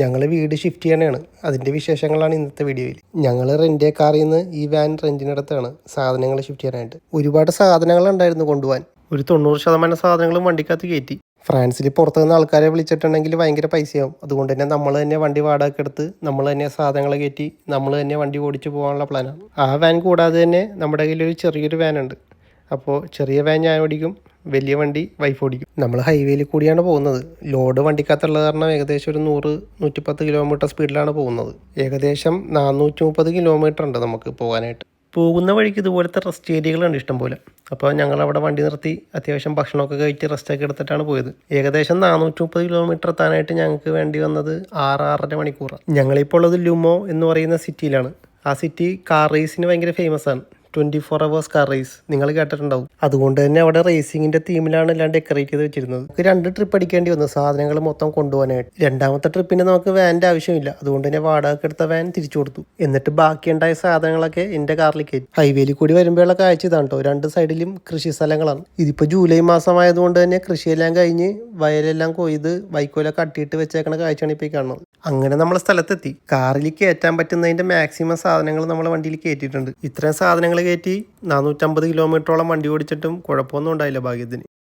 ഞങ്ങൾ വീട് ഷിഫ്റ്റ് ചെയ്യണതാണ്. അതിൻ്റെ വിശേഷങ്ങളാണ് ഇന്നത്തെ വീഡിയോയിൽ. ഞങ്ങൾ റെൻ്റ് കാറിൽ നിന്ന് ഈ വാൻ റെൻറ്റിനെടുത്താണ് സാധനങ്ങൾ ഷിഫ്റ്റ് ചെയ്യാനായിട്ട്. ഒരുപാട് സാധനങ്ങളുണ്ടായിരുന്നു കൊണ്ടുപോകാൻ. ഒരു 90% സാധനങ്ങളും വണ്ടിക്കകത്ത് കയറ്റി. ഫ്രാൻസിൽ പുറത്തു നിന്ന് ആൾക്കാരെ വിളിച്ചിട്ടുണ്ടെങ്കിൽ ഭയങ്കര പൈസയാവും. അതുകൊണ്ട് തന്നെ നമ്മൾ തന്നെ വണ്ടി വാടക എടുത്ത് നമ്മൾ തന്നെ സാധനങ്ങൾ കയറ്റി നമ്മൾ തന്നെ വണ്ടി ഓടിച്ച് പോകാനുള്ള പ്ലാനാണ്. ആ വാൻ കൂടാതെ തന്നെ നമ്മുടെ കയ്യിലൊരു ചെറിയൊരു വാനുണ്ട്. അപ്പോൾ ചെറിയ വാൻ ഞാൻ ഓടിക്കും, വലിയ വണ്ടി വൈഫ് ഓടിക്കും. നമ്മൾ ഹൈവേയിൽ കൂടിയാണ് പോകുന്നത്. ലോഡ് വണ്ടിക്കകത്തുള്ളത് കാരണം ഏകദേശം ഒരു 100-110 കിലോമീറ്റർ സ്പീഡിലാണ് പോകുന്നത്. ഏകദേശം 430 കിലോമീറ്റർ ഉണ്ട് നമുക്ക് പോകാനായിട്ട്. പോകുന്ന വഴിക്ക് ഇതുപോലത്തെ റെസ്റ്റ് ഏരിയകളുണ്ട് ഇഷ്ടംപോലെ. അപ്പോൾ ഞങ്ങൾ അവിടെ വണ്ടി നിർത്തി അത്യാവശ്യം ഭക്ഷണമൊക്കെ കഴിച്ച് റെസ്റ്റൊക്കെ എടുത്തിട്ടാണ് പോയത്. ഏകദേശം 430 കിലോമീറ്റർ എത്താനായിട്ട് ഞങ്ങൾക്ക് വേണ്ടി വന്നത് 6-6.5 മണിക്കൂറാണ്. ഞങ്ങളിപ്പോൾ ഉള്ളത് ലുമോ എന്ന് പറയുന്ന സിറ്റിയിലാണ്. ആ സിറ്റി കാർ റേസിന് ഭയങ്കര ഫേമസ് ആണ്. 24 hours കാർ റേസ് നിങ്ങൾ കേട്ടിട്ടുണ്ടാവും. അതുകൊണ്ട് തന്നെ അവിടെ റേസിങ്ങിൻ്റെ തീമിലാണ് എല്ലാം ഡെക്കറേറ്റ് ചെയ്ത് വെച്ചിരുന്നത്. നമുക്ക് 2 ട്രിപ്പ് അടിക്കേണ്ടി വന്നു സാധനങ്ങൾ മൊത്തം കൊണ്ടുപോകാനായിട്ട്. രണ്ടാമത്തെ ട്രിപ്പിന് നമുക്ക് വാൻ്റെ ആവശ്യമില്ല. അതുകൊണ്ട് തന്നെ വാടക എടുത്ത വാൻ തിരിച്ചു കൊടുത്തു. എന്നിട്ട് ബാക്കിയുണ്ടായ സാധനങ്ങളൊക്കെ എൻ്റെ കാറിൽ കയറ്റി. ഹൈവേയിൽ കൂടി വരുമ്പോഴുള്ള കാഴ്ച ഇതാണ് കേട്ടോ. 2 സൈഡിലും കൃഷി സ്ഥലങ്ങളാണ്. ഇതിപ്പോൾ ജൂലൈ മാസമായതുകൊണ്ട് തന്നെ കൃഷിയെല്ലാം കഴിഞ്ഞ് വയലെല്ലാം കൊയ്ത് വൈക്കോലൊക്കെ കട്ടിയിട്ട് വെച്ചേക്കണ കാഴ്ചയാണ് ഇപ്പോൾ കാണുന്നത്. അങ്ങനെ നമ്മൾ സ്ഥലത്തെത്തി. കാറിൽ കയറ്റാൻ പറ്റുന്നതിൻ്റെ മാക്സിമം സാധനങ്ങൾ നമ്മൾ വണ്ടിയിൽ കയറ്റിയിട്ടുണ്ട്. ഇത്രയും സാധനങ്ങൾ കയറ്റി 450 കിലോമീറ്ററോളം വണ്ടി ഓടിച്ചിട്ടും കുഴപ്പമൊന്നും ഉണ്ടായില്ല ഭാഗ്യത്തിന്.